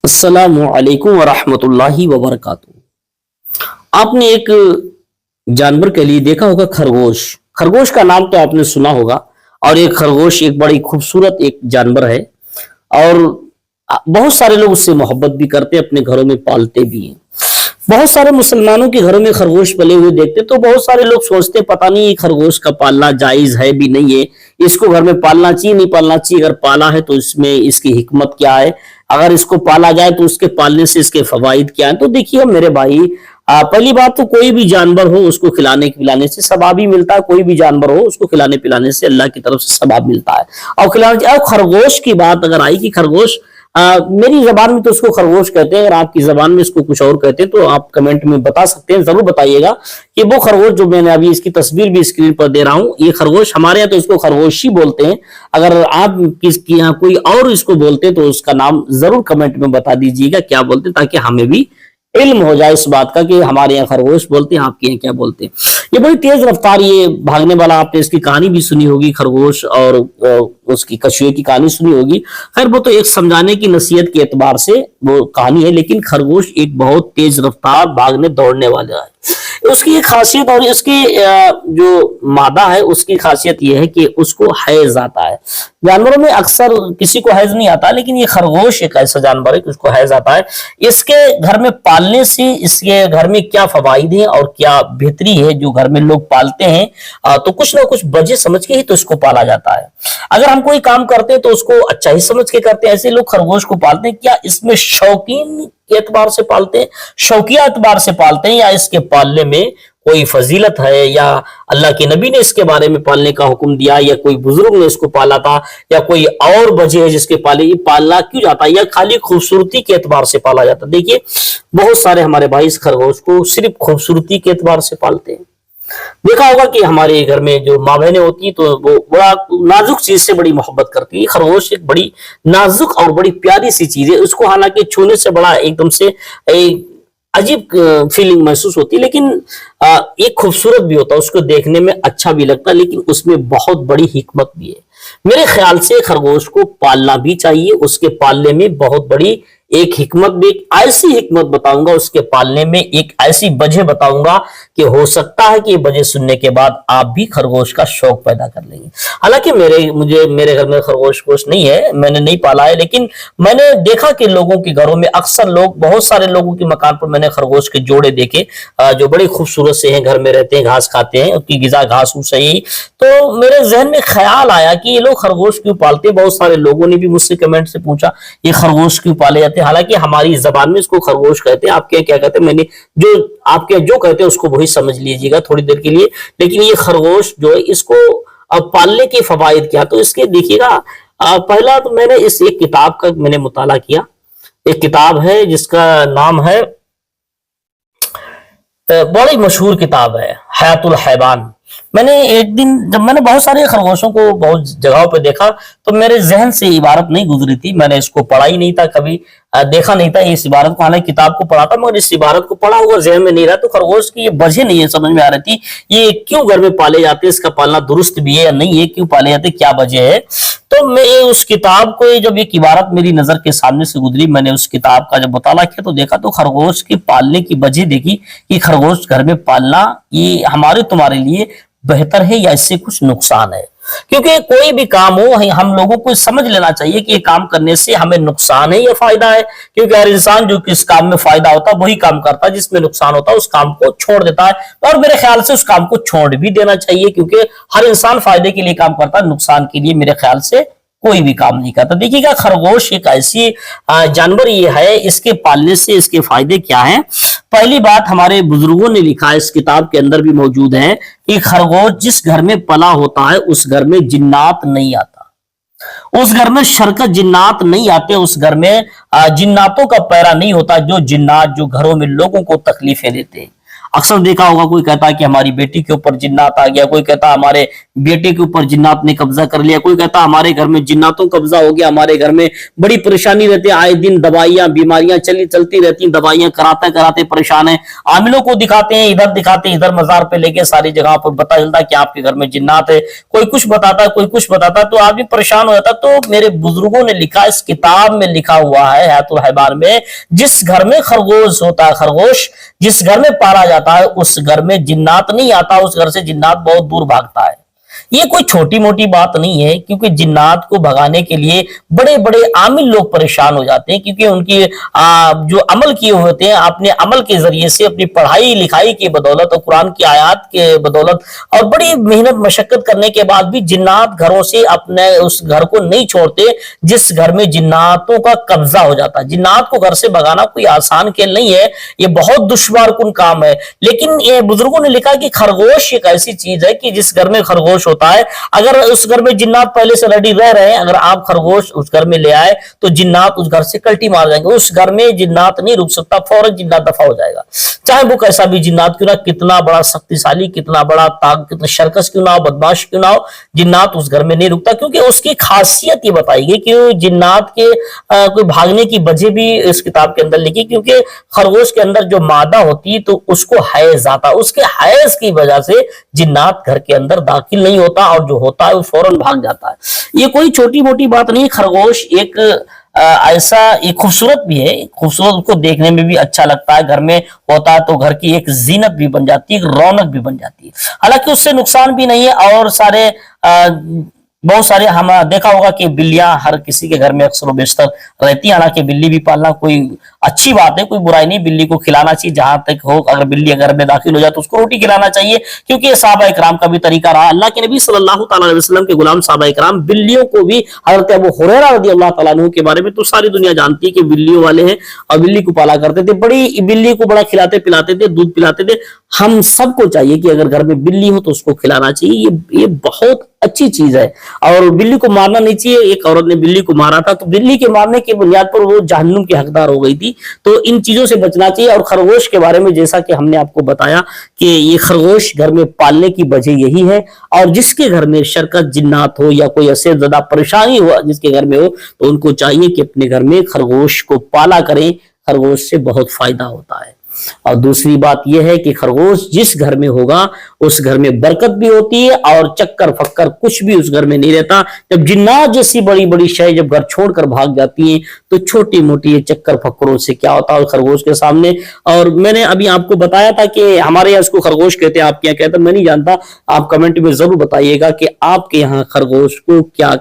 अस्सलामुअलैकुम वरहमतुल्लाहि वबरकातुहू। आपने एक जानवर के लिए देखा होगा खरगोश। खरगोश का नाम तो आपने सुना होगा। और एक खरगोश एक बड़ी खूबसूरत एक जानवर है और बहुत सारे लोग उससे मोहब्बत भी करते हैं, अपने घरों में पालते भी हैं। बहुत सारे मुसलमानों के घरों में खरगोश पले हुए देखते तो बहुत सारे लोग सोचते पता नहीं ये खरगोश का पालना जायज है भी नहीं है, इसको घर में पालना चाहिए नहीं पालना चाहिए, अगर पाला है तो इसमें इसकी हिकमत क्या है, अगर इसको पाला जाए तो उसके पालने से इसके फवाइद क्या है। तो देखिए मेरे भाई, पहली बात तो कोई भी जानवर हो उसको खिलाने पिलाने से सवाब ही मिलता है। कोई भी जानवर हो उसको खिलाने पिलाने से अल्लाह की तरफ से सवाब मिलता है। और खिलाने और खरगोश की बात अगर आई कि खरगोश, मेरी जबान में तो उसको खरगोश कहते हैं, अगर आपकी जबान में इसको कुछ और कहते हैं तो आप कमेंट में बता सकते हैं, जरूर बताइएगा कि वो खरगोश जो मैंने अभी इसकी तस्वीर भी स्क्रीन पर दे रहा हूं, ये खरगोश हमारे यहाँ तो इसको खरगोश ही बोलते हैं। अगर आप किसकी यहाँ कोई और इसको बोलते हैं तो उसका नाम जरूर कमेंट में बता दीजिएगा क्या बोलते हैं, ताकि हमें भी इल्म हो जाए इस बात का कि हमारे यहाँ खरगोश बोलते हैं, आपके यहाँ क्या बोलते हैं। ये बड़ी तेज रफ्तार ये भागने वाला, आपने इसकी कहानी भी सुनी होगी खरगोश और उसकी कछुए की कहानी सुनी होगी। खैर वो तो एक समझाने की नसीहत के एतबार से वो कहानी है, लेकिन खरगोश एक बहुत तेज रफ्तार भागने दौड़ने वाला है। उसकी एक खासियत और इसकी जो मादा है उसकी खासियत यह है कि उसको हैज आता है। जानवरों में अक्सर किसी को हैज नहीं आता, लेकिन ये खरगोश एक ऐसा जानवर है कि उसको हैज आता है। इसके घर में पालने से इसके घर में क्या फवाइद है और क्या बेहतरी है जो घर में लोग पालते हैं, तो कुछ ना कुछ वजह समझ के ही तो इसको पाला जाता है। अगर हम कोई काम करते हैं तो उसको अच्छा ही समझ के करते हैं, ऐसे लोग खरगोश को पालते हैं। क्या इसमें शौकीन के एतबार से पालते हैं, शौकिया एतबार से पालते हैं, या इसके पालने में कोई फजीलत है, या अल्लाह के नबी ने इसके बारे में पालने का हुक्म दिया, या कोई बुजुर्ग ने इसको पाला था, या कोई और वजह है जिसके पालना क्यों जाता है, या खाली खूबसूरती के एतबार से पाला जाता है। देखिए बहुत सारे हमारे भाई इस खरगोश को सिर्फ खूबसूरती के एतबार से पालते हैं। देखा होगा कि हमारे घर में जो माँ बहनें होती हैं तो वो बड़ा नाजुक चीज से बड़ी मोहब्बत करती है। खरगोश एक बड़ी नाजुक और बड़ी प्यारी सी चीज है, उसको हालांकि छूने से बड़ा एकदम से अजीब फीलिंग महसूस होती है, लेकिन एक खूबसूरत भी होता है, उसको देखने में अच्छा भी लगता है, लेकिन उसमें बहुत बड़ी हिकमत भी है। मेरे ख्याल से खरगोश को पालना भी चाहिए, उसके पालने में बहुत बड़ी एक हिकमत भी, एक ऐसी हिकमत बताऊंगा उसके पालने में, एक ऐसी वजह बताऊंगा कि हो सकता है कि ये वजह सुनने के बाद आप भी खरगोश का शौक पैदा कर लेंगे। हालांकि मेरे घर में खरगोश नहीं है, मैंने नहीं पाला है, लेकिन मैंने देखा कि लोगों के घरों में अक्सर लोग, बहुत सारे लोगों के मकान पर मैंने खरगोश के जोड़े देखे जो बड़े खूबसूरत से हैं, घर में रहते हैं, घास खाते हैं, उनकी गिजा घास फूस है यही। तो मेरे जहन में ख्याल आया कि ये लोग खरगोश क्यों पालते हैं। बहुत सारे लोगों ने भी मुझसे कमेंट से पूछा ये खरगोश क्यों पाले जाते हैं। हालांकि हमारी जबान में इसको खरगोश कहते हैं, आपके क्या कहते हैं, मैंने जो आपके जो कहते हैं उसको वही समझ लीजिएगा थोड़ी देर के लिए। लेकिन ये खरगोश जो है इसको अब पालने के फवाइद क्या, तो इसके देखिएगा। पहला तो मैंने इस एक किताब का मैंने मुताला किया। एक किताब है जिसका नाम है, बड़ी मशहूर किताब है, हयातुल हैवान। मैंने एक दिन जब मैंने बहुत सारे खरगोशों को बहुत जगहों पे देखा तो मेरे जहन से इबारत नहीं गुजरी थी, मैंने इसको पढ़ा ही नहीं था, कभी देखा नहीं था इस इबारत को। हालांकि किताब को पढ़ा था मगर इस इबारत को पढ़ा हुआ जहन में नहीं रहा। तो खरगोश की ये वजह नहीं है समझ में आ रही थी, ये क्यों घर में पाले जाते हैं, इसका पालना दुरुस्त भी है या नहीं है, क्यों पाले जाते, क्या वजह है। तो मैं उस किताब को जब एक इबारत मेरी नजर के सामने से गुजरी, मैंने उस किताब का जब मुताला किया तो देखा तो खरगोश के पालने की वजह देखी कि खरगोश घर में पालना ये हमारे तुम्हारे लिए बेहतर है या इससे कुछ नुकसान है। क्योंकि कोई भी काम हो हम लोगों को समझ लेना चाहिए कि ये काम करने से हमें नुकसान है या फायदा है। क्योंकि हर इंसान जो किस काम में फायदा होता है वही काम करता है, जिसमें नुकसान होता है उस काम को छोड़ देता है। और मेरे ख्याल से उस काम को छोड़ भी देना चाहिए, क्योंकि हर इंसान फायदे के लिए काम करता है, नुकसान के लिए मेरे ख्याल से कोई भी काम नहीं करता। देखिएगा खरगोश एक ऐसी जानवर ये है, इसके पालने से इसके फायदे क्या हैं। पहली बात हमारे बुजुर्गों ने लिखा है, इस किताब के अंदर भी मौजूद है कि खरगोश जिस घर में पला होता है उस घर में जिन्नात नहीं आता, उस घर में शरकत जिन्नात नहीं आते, उस घर में जिन्नातों का पैरा नहीं होता, जो जिन्नात जो घरों में लोगों को तकलीफें देते हैं। अक्सर देखा होगा, कोई कहता है कि हमारी बेटी के ऊपर जिन्नात आ गया, कोई कहता हमारे बेटे के ऊपर जिन्नात ने कब्जा कर लिया, कोई कहता हमारे घर में जिन्नातों कब्जा हो गया, हमारे घर में बड़ी परेशानी रहती है, आए दिन दवाइयां बीमारियां चलती रहती हैं, दवाइयां कराते कराते परेशान है। आमिलों को दिखाते हैं, इधर दिखाते हैं, इधर मजार पे लेके सारी जगह पर पता चलता है कि आपके घर में जिन्नात है, कोई कुछ बताता है, कोई कुछ बताता है, तो आदमी परेशान हो जाता। तो मेरे बुजुर्गों ने लिखा, इस किताब में लिखा हुआ है हयातुल हैवान में, जिस घर में खरगोश होता है, खरगोश जिस घर में पाला जाता है, उस घर में जिन्नात नहीं आता, उस घर से जिन्नात बहुत दूर भागता है। ये कोई छोटी मोटी बात नहीं है, क्योंकि जिन्नात को भगाने के लिए बड़े बड़े आमिल लोग परेशान हो जाते हैं, क्योंकि उनकी जो अमल किए होते हैं, अपने अमल के जरिए से, अपनी पढ़ाई लिखाई की बदौलत और कुरान की आयत के बदौलत और बड़ी मेहनत मशक्कत करने के बाद भी जिन्नात घरों से अपने उस घर को नहीं छोड़ते जिस घर में जिन्नातों का कब्जा हो जाता है। जिन्नात को घर से भगाना कोई आसान खेल नहीं है, ये बहुत दुश्वार कुन काम है। लेकिन ये बुजुर्गों ने लिखा कि खरगोश एक ऐसी चीज है कि जिस घर में खरगोश होता है, अगर उस घर में जिन्नात पहले से रेडी रह रहे हैं, अगर आप खरगोश उस घर में ले आए तो जिन्नात उस घर से कल्टी मार जाएंगे, उस घर में जिन्नात नहीं रुक सकता, फौरन जिन्नात दफा हो जाएगा। चाहे वो कैसा भी जिन्नात क्यों ना, कितना बड़ा शक्तिशाली, कितना बड़ा कितना शर्कस क्यों ना हो, बदमाश क्यों ना हो, जिन्नात उस घर में नहीं रुकता। क्योंकि उसकी खासियत ये बताई गई कि जिन्नात के कोई भागने की वजह भी इस किताब के अंदर लिखी, क्योंकि खरगोश के अंदर जो मादा होती है तो उसको हैज आता, उसके हैज की वजह से जिन्नात घर के अंदर दाखिल नहीं होता, और जो होता है वो फौरन भाग जाता है। ये कोई छोटी मोटी बात नहीं। खरगोश एक ऐसा एक खूबसूरत भी है, खूबसूरत, उसको देखने में भी अच्छा लगता है, घर में होता है तो घर की एक जीनत भी बन जाती है, एक रौनक भी बन जाती है। हालांकि उससे नुकसान भी नहीं है, और सारे बहुत सारे हम देखा होगा कि बिल्लियां हर किसी के घर में अक्सर बेशतर रहती है। हालांकि बिल्ली भी पालना कोई अच्छी बात है, कोई बुराई नहीं, बिल्ली को खिलाना चाहिए जहां तक हो। अगर बिल्ली घर में दाखिल हो जाए तो उसको रोटी खिलाना चाहिए, क्योंकि ये सहाबा इकराम का भी तरीका रहा। अल्लाह के नबी सल्लल्लाहु अलैहि वसल्लम के गुलाम सहाबा इकराम बिल्लियों को भी, हज़रत अबू हुरैरा रज़ियल्लाहु तआला अन्हु के बारे में तो सारी दुनिया जानती है कि बिल्लियों वाले हैं, और बिल्ली को पाला करते थे, बड़ी बिल्ली को बड़ा खिलाते पिलाते थे, दूध पिलाते थे। हम सबको चाहिए कि अगर घर में बिल्ली हो तो उसको खिलाना चाहिए, ये बहुत अच्छी चीज है। और बिल्ली को मारना नहीं चाहिए। एक औरत ने बिल्ली को मारा था, तो बिल्ली के मारने की बुनियाद पर वो जहन्नुम की हकदार हो गई थी। तो इन चीजों से बचना चाहिए। और खरगोश के बारे में जैसा कि हमने आपको बताया कि ये खरगोश घर में पालने की वजह यही है, और जिसके घर में शरकत, जिन्नात हो या कोई ऐसे ज्यादा परेशानी हो जिसके घर में हो, तो उनको चाहिए कि अपने घर में खरगोश को पाला करें। खरगोश से बहुत फायदा होता है। और दूसरी बात यह है कि खरगोश जिस घर में होगा उस घर में बरकत भी होती है, और चक्कर फक्कर कुछ भी उस घर में नहीं रहता। जब जिन्नात जैसी बड़ी बड़ी शय जब घर छोड़कर भाग जाती हैं, तो छोटी मोटी ये चक्कर फक्करों से क्या होता है खरगोश के सामने। और मैंने अभी आपको बताया था कि हमारे यहाँ इसको खरगोश कहते हैं, आपके यहाँ कहते हैं, मैं नहीं जानता। आप कमेंट में जरूर बताइएगा कि आपके यहाँ खरगोश को क्या